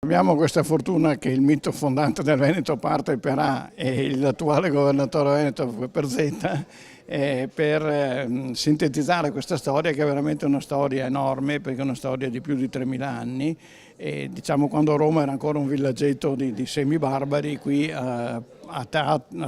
Abbiamo questa fortuna che il mito fondante del Veneto parte per A e l'attuale governatore Veneto per Z, per sintetizzare questa storia, che è veramente una storia enorme, perché è una storia di più di 3000 anni. E, diciamo, quando Roma era ancora un villaggetto di semibarbari, qui a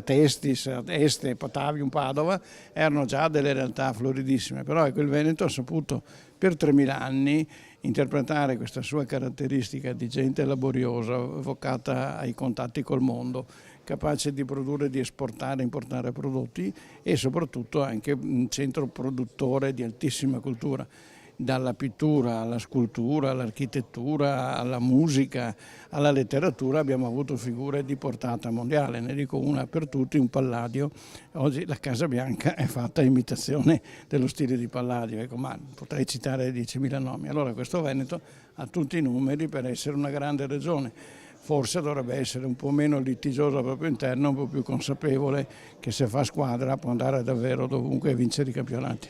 Testis, a Este, Patavium, Padova, erano già delle realtà floridissime. Però ecco, il Veneto ha saputo per 3000 anni interpretare questa sua caratteristica di gente laboriosa, vocata ai contatti col mondo, capace di produrre, di esportare, importare prodotti e soprattutto anche un centro produttore di altissima cultura. Dalla pittura alla scultura, all'architettura, alla musica, alla letteratura abbiamo avuto figure di portata mondiale. Ne dico una per tutti, un Palladio. Oggi la Casa Bianca è fatta a imitazione dello stile di Palladio, ecco, ma potrei citare 10.000 nomi. Allora questo Veneto ha tutti i numeri per essere una grande regione. Forse dovrebbe essere un po' meno litigiosa al proprio interno, un po' più consapevole che se fa squadra può andare davvero dovunque e vincere i campionati.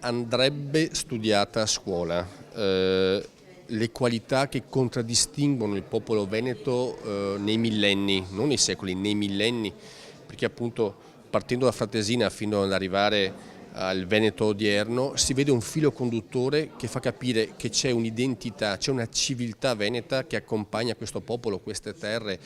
Andrebbe studiata a scuola le qualità che contraddistinguono il popolo veneto nei millenni, non nei secoli, nei millenni, perché appunto partendo da Fratesina fino ad arrivare al Veneto odierno si vede un filo conduttore che fa capire che c'è un'identità, c'è una civiltà veneta che accompagna questo popolo, queste terre,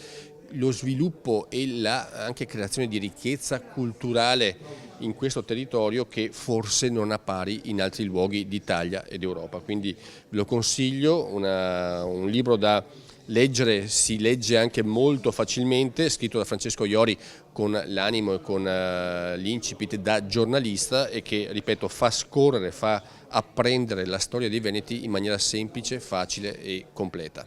lo sviluppo e anche creazione di ricchezza culturale in questo territorio che forse non ha pari in altri luoghi d'Italia ed Europa. Quindi ve lo consiglio, un libro da leggere, si legge anche molto facilmente, scritto da Francesco Iori con l'animo e con l'incipit da giornalista e che, ripeto, fa scorrere, fa apprendere la storia dei Veneti in maniera semplice, facile e completa.